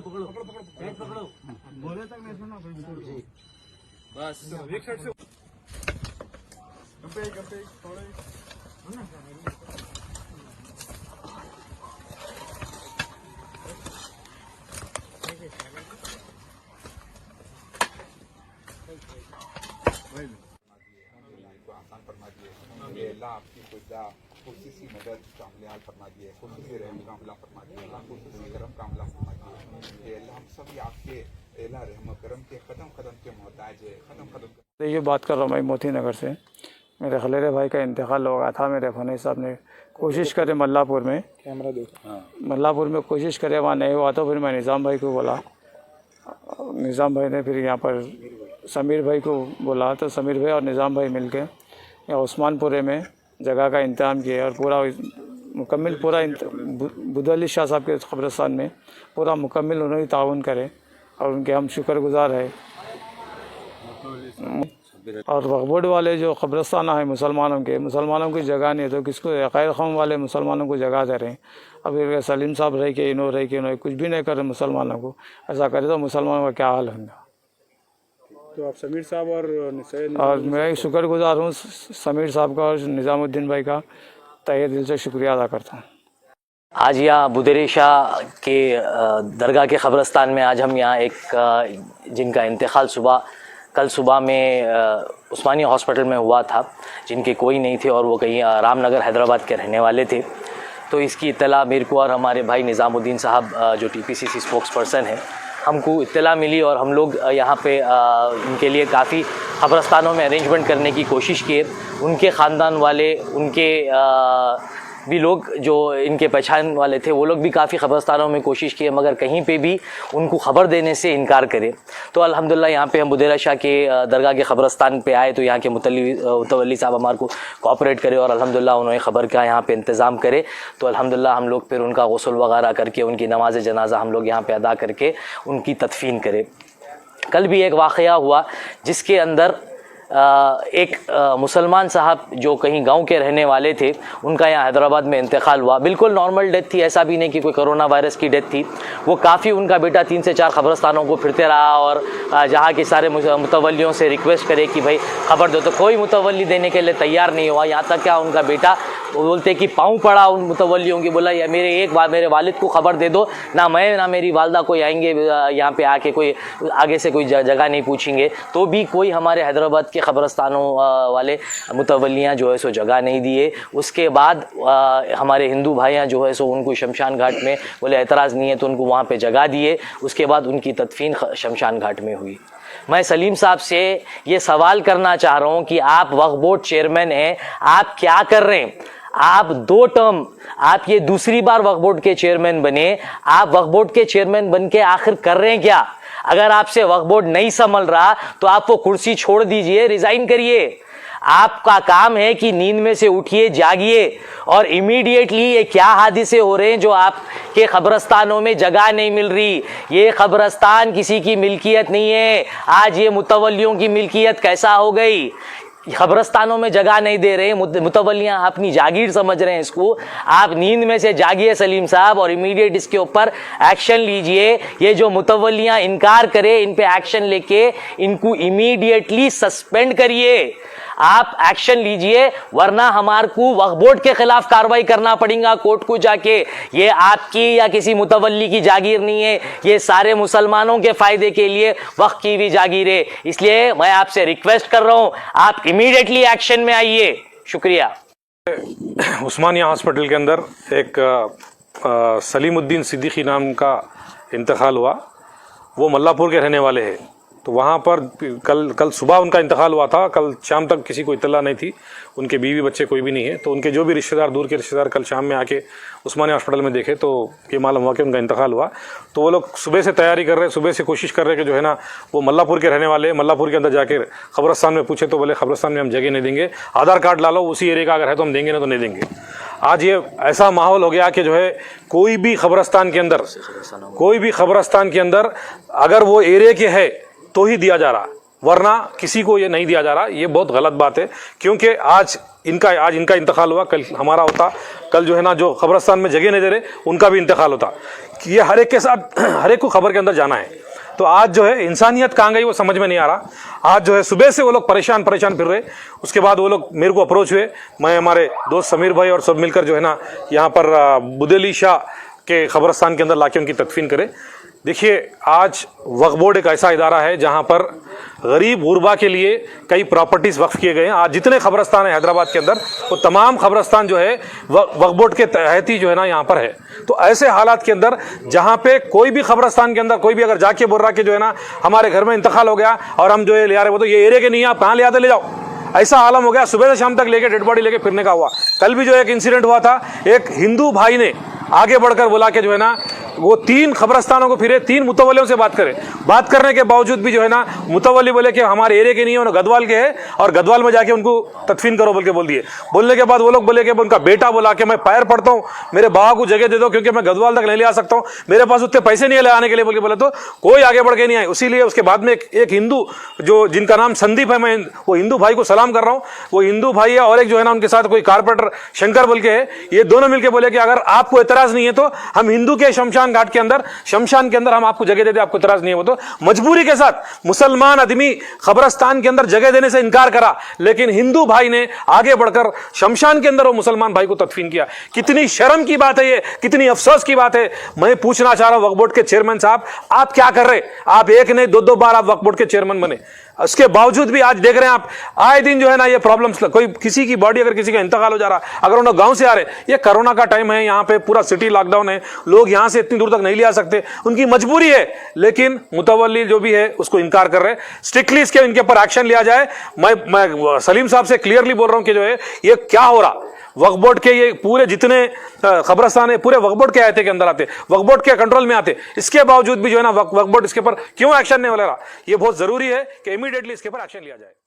पकड़ो बैग पकड़ो बोले तक नहीं सुना बस एक साइड से कंपे थोड़े अल्लाह आपकी खुदा खुशी मदद कामयाब फरमा दिए, खुशी रहम कामला फरमा दिए, अल्लाह खुशी करम कामला फरमा दिए। अल्लाह हम सभी आपके अल्लाह रहम करम के कदम कदम के मोहताज है, कदम कदम। ये बात कर रहा हूँ मैं मोती नगर से। मेरे खलेरे भाई का इंतकाल हो गया था। मेरे फनी साहब ने कोशिश करे मल्लापुर में, कैमरा देखो, मल्लापुर में कोशिश करे, वहाँ नहीं हुआ तो फिर मैं निज़ाम भाई को बोला। निज़ाम भाई ने फिर यहाँ पर समीर भाई को बोला, तो समीर भाई और निज़ाम भाई मिलके यहाँ उस्मानपुरे में जगह का इंतजाम किया और पूरा मुकम्मल पूरा बुदअली शाह साहब के कब्रिस्तान में पूरा मुकम्मल उन्होंने ताउन करे और उनके हम शुक्रगुजार है। और वक्फ बोर्ड वाले जो कब्रिस्तान है मुसलमानों की जगह नहीं है तो किसको, गैर कौम वाले मुसलमानों को जगह दे रहे हैं। अब सलीम साहब रह के इन्होंने कुछ भी नहीं कर रहे मुसलमानों को, ऐसा करे तो मुसलमानों का क्या हाल होगा। तो आप समीर साहब और मैं शुक्रगुजार हूँ समीर साहब का और निज़ामुद्दीन भाई का तहे दिल से शुक्रिया अदा करता हूँ। आज यहाँ बुदेरी शाह के दरगाह के क़ब्रिस्तान में आज हम यहाँ एक जिनका इंतकाल कल सुबह में उस्मानिया हॉस्पिटल में हुआ था, जिनके कोई नहीं थे और वो कहीं रामनगर हैदराबाद के रहने वाले थे। तो इसकी इत्तला मेरे को और हमारे भाई निज़ामुद्दीन साहब जो टीपीसीसी स्पोक्स पर्सन है, हमको इत्तला मिली और हम लोग यहाँ पे इनके लिए काफ़ी क़ब्रिस्तानों में अरेंजमेंट करने की कोशिश किए। उनके ख़ानदान वाले, उनके भी लोग जो इनके पहचान वाले थे वो लोग भी काफ़ी क़ब्रिस्तानों में कोशिश किए, मगर कहीं पे भी उनको ख़बर देने से इनकार करे। तो अल्हम्दुलिल्लाह यहाँ पे हम बुदेरा शाह के दरगाह के क़ब्रिस्तान पे आए तो यहाँ के मुतवल्ली साहब हमारे को कोऑपरेट करे और अल्हम्दुलिल्लाह उन्होंने ख़बर का यहाँ पे इंतज़ाम करे। तो अल्हम्दुलिल्लाह हम लोग फिर उनका गुस्ल वगैरह करके उनकी नमाज जनाजा हम लोग यहाँ पर अदा करके उनकी तदफीन करे। कल भी एक वाक़या हुआ जिसके अंदर एक मुसलमान साहब जो कहीं गांव के रहने वाले थे, उनका यहाँ हैदराबाद में इंतकाल हुआ। बिल्कुल नॉर्मल डेथ थी, ऐसा भी नहीं कि कोई कोरोना वायरस की डेथ थी। वो काफ़ी उनका बेटा 3 से 4 क़ब्रिस्तानों को फिरते रहा और जहाँ के सारे मुतवल्लियों से रिक्वेस्ट करे कि भाई ख़बर दो, तो कोई मुतवल्ली देने के लिए तैयार नहीं हुआ। यहाँ तक क्या उनका बेटा बोलते कि पाँव पड़ा उन मुतवल्लियों की, बोला या मेरे वालिद को ख़बर दे दो, ना मैं ना मेरी वालदा कोई आएंगे यहाँ पे आके कोई आगे से कोई जगह नहीं पूछेंगे। तो भी कोई हमारे हैदराबाद के क़ब्रिस्तानों वाले मुतवल्लियाँ जो है सो जगह नहीं दिए। उसके बाद हमारे हिंदू भाइयाँ जो है सो उनको शमशान घाट में बोले एतराज़ नहीं है तो उनको वहाँ पे जगह दिए। उसके बाद उनकी तदफीन शमशान घाट में हुई। मैं सलीम साहब से ये सवाल करना चाह रहा हूँ कि आप वक्फ बोर्ड चेयरमैन हैं, आप क्या कर रहे हैं? आप 2 टर्म, आप ये दूसरी बार वक्फ बोर्ड के चेयरमैन बने, आप वक्फ बोर्ड के चेयरमैन बन के आखिर कर रहे हैं क्या? अगर आपसे वक्फ बोर्ड नहीं संभल रहा तो आप वो कुर्सी छोड़ दीजिए, रिजाइन करिए। आपका काम है कि नींद में से उठिए, जागिए और इमीडिएटली ये क्या हादिसे हो रहे हैं जो आपके क़ब्रिस्तानों में जगह नहीं मिल रही। ये क़ब्रिस्तान किसी की मिल्कियत नहीं है, आज ये मुतवल्लियों की मिल्कियत कैसा हो गई। क़ब्रिस्तानों में जगह नहीं दे रहे, मुतवल्लियाँ अपनी जागीर समझ रहे हैं इसको। आप नींद में से जागिए सलीम साहब और इमीडिएट इसके ऊपर एक्शन लीजिए। ये जो मुतवल्लियाँ इनकार करे, इन पे एक्शन लेके इनको इमीडिएटली सस्पेंड करिए। आप एक्शन लीजिए, वरना हमारे को वक्फ बोर्ड के खिलाफ कार्रवाई करना पड़ेगा कोर्ट को जाके। ये आपकी या किसी मुतवल्ली की जागीर नहीं है, ये सारे मुसलमानों के फायदे के लिए वक्फ की भी जागीर है। इसलिए मैं आपसे रिक्वेस्ट कर रहा हूं, आप इमीडिएटली एक्शन में आइए। शुक्रिया। उस्मानिया हॉस्पिटल के अंदर एक सलीमुद्दीन सिद्दीकी नाम का इंतकाल हुआ। वो मल्लापुर के रहने वाले हैं। तो वहाँ पर कल सुबह उनका इंतकाल हुआ था। कल शाम तक किसी को इत्तला नहीं थी, उनके बीवी बच्चे कोई भी नहीं है। तो उनके जो भी रिश्तेदार, दूर के रिश्तेदार कल शाम में आके उस्मानिया हॉस्पिटल में देखे तो ये मालूम हुआ कि उनका इंतकाल हुआ। तो वो लोग सुबह से तैयारी कर रहे, सुबह से कोशिश कर रहे कि जो है ना वो मल्लापुर के रहने वाले, मल्लापुर के अंदर जाके क़ब्रिस्तान में पूछे तो बोले क़ब्रिस्तान में हम जगह नहीं देंगे, आधार कार्ड ला लो, उसी एरिया का अगर है तो हम देंगे, ना तो नहीं देंगे। आज ये ऐसा माहौल हो गया कि जो है कोई भी क़ब्रिस्तान के अंदर अगर वो एरिया के है तो ही दिया जा रहा। वरना किसी को ये नहीं दिया जा रहा। ये बहुत गलत बात है, क्योंकि आज इनका इंतकाल हुआ, कल हमारा होता, कल जो है ना जो कब्रिस्तान में जगह नहीं दे रहे उनका भी इंतकाल होता। कि ये हर एक के साथ हर एक को खबर के अंदर जाना है। तो आज जो है इंसानियत कहाँ गई वो समझ में नहीं आ रहा। आज जो है सुबह से वो लोग परेशान फिर रहे। उसके बाद वो लोग मेरे को अप्रोच हुए, मैं हमारे दोस्त समीर भाई और सब मिलकर जो है ना यहाँ पर बुदेली शाह के कब्रिस्तान के अंदर लाके उनकी तदफीन करें। देखिए, आज वक्फ बोर्ड एक ऐसा इदारा है जहाँ पर गरीब गुरबा के लिए कई प्रॉपर्टीज़ वक्फ किए गए हैं। आज जितने कब्रिस्तान है हैदराबाद के अंदर, वो तमाम कब्रिस्तान जो है वक्फ बोर्ड के तहत ही जो है ना यहाँ पर है। तो ऐसे हालात के अंदर जहाँ पे कोई भी कब्रिस्तान के अंदर कोई भी अगर जाके बोल रहा कि जो है ना हमारे घर में इंतकाल हो गया और हम जो है ले आ रहे, वो तो ये एरिया के नहीं है, आप कहाँ ले आते, ले जाओ, ऐसा आलम हो गया। सुबह से शाम तक लेके डेड बॉडी लेके फिरने का हुआ। कल भी जो एक इंसिडेंट हुआ था, एक हिंदू भाई ने आगे बढ़कर बोला कि जो है ना वो 3 कब्रिस्तानों को फिरे, 3 मुतवल्लियों से बात करे। बात करने के बावजूद भी जो है ना मुतवल्ली बोले कि हमारे एरिया के नहीं है, उन्होंने गदवाल के है और गदवाल में जाके उनको तदफीन करो बोल के बोल दिए। बोलने के बाद वो लोग बोले कि उनका बेटा बोला कि मैं पैर पड़ता हूँ, मेरे बाबा को जगह दे दो क्योंकि मैं गदवाल तक नहीं ले आ सकता हूँ, मेरे पास उतने पैसे नहीं है ले आने के लिए बोल के बोले। तो कोई आगे बढ़ के नहीं आए। इसीलिए उसके बाद में एक हिंदू जो जिनका नाम संदीप है, मैं वो हिंदू भाई को सलाम कर रहा हूँ, वो हिंदू भाई है, और एक जो है ना उनके साथ कोई कारपेंटर शंकर बोल के है, ये दोनों मिलकर बोले कि अगर आपको एतराज नहीं है तो हम हिंदू के शमशान घाट के अंदर, शमशान के अंदर हम आपको जगह देते, आपको इतराज नहीं है। वो तो मजबूरी के साथ मुसलमान आदमी कब्रिस्तान के अंदर जगह देने से इनकार करा, लेकिन हिंदू भाई ने आगे बढ़कर शमशान के अंदर वो मुसलमान भाई को तदफीन किया। कितनी शर्म की बात है ये, कितनी अफसोस की बात है। मैं पूछना चाह रहा हूं वक्फ बोर्ड के चेयरमैन साहब, आप क्या कर रहे? आप एक नहीं 2-2 बार आप वक्फ बोर्ड के चेयरमैन बने, उसके बावजूद भी आज देख रहे हैं आप आए दिन जो है ना ये प्रॉब्लम्स। कोई किसी की बॉडी अगर किसी का इंतकाल हो जा रहा, अगर उन्होंने गांव से आ रहे, ये कोरोना का टाइम है, यहाँ पे पूरा सिटी लॉकडाउन है, लोग यहाँ से इतनी दूर तक नहीं ले आ सकते, उनकी मजबूरी है, लेकिन मुतवल्ली जो भी है उसको इनकार कर रहे हैं। स्ट्रिक्टली इसके इनके ऊपर एक्शन लिया जाए। मैं सलीम साहब से क्लियरली बोल रहा हूं कि जो है ये क्या हो रहा। वक्फ बोर्ड के ये पूरे जितने कब्रिस्तान है पूरे वक्फ बोर्ड के आयते के अंदर आते, वक्फ बोर्ड के कंट्रोल में आते, इसके बावजूद भी जो है ना वक्फ बोर्ड इसके ऊपर क्यों एक्शन नहीं ले रहा? ये बहुत जरूरी है कि इमीडिएटली इसके ऊपर एक्शन लिया जाए।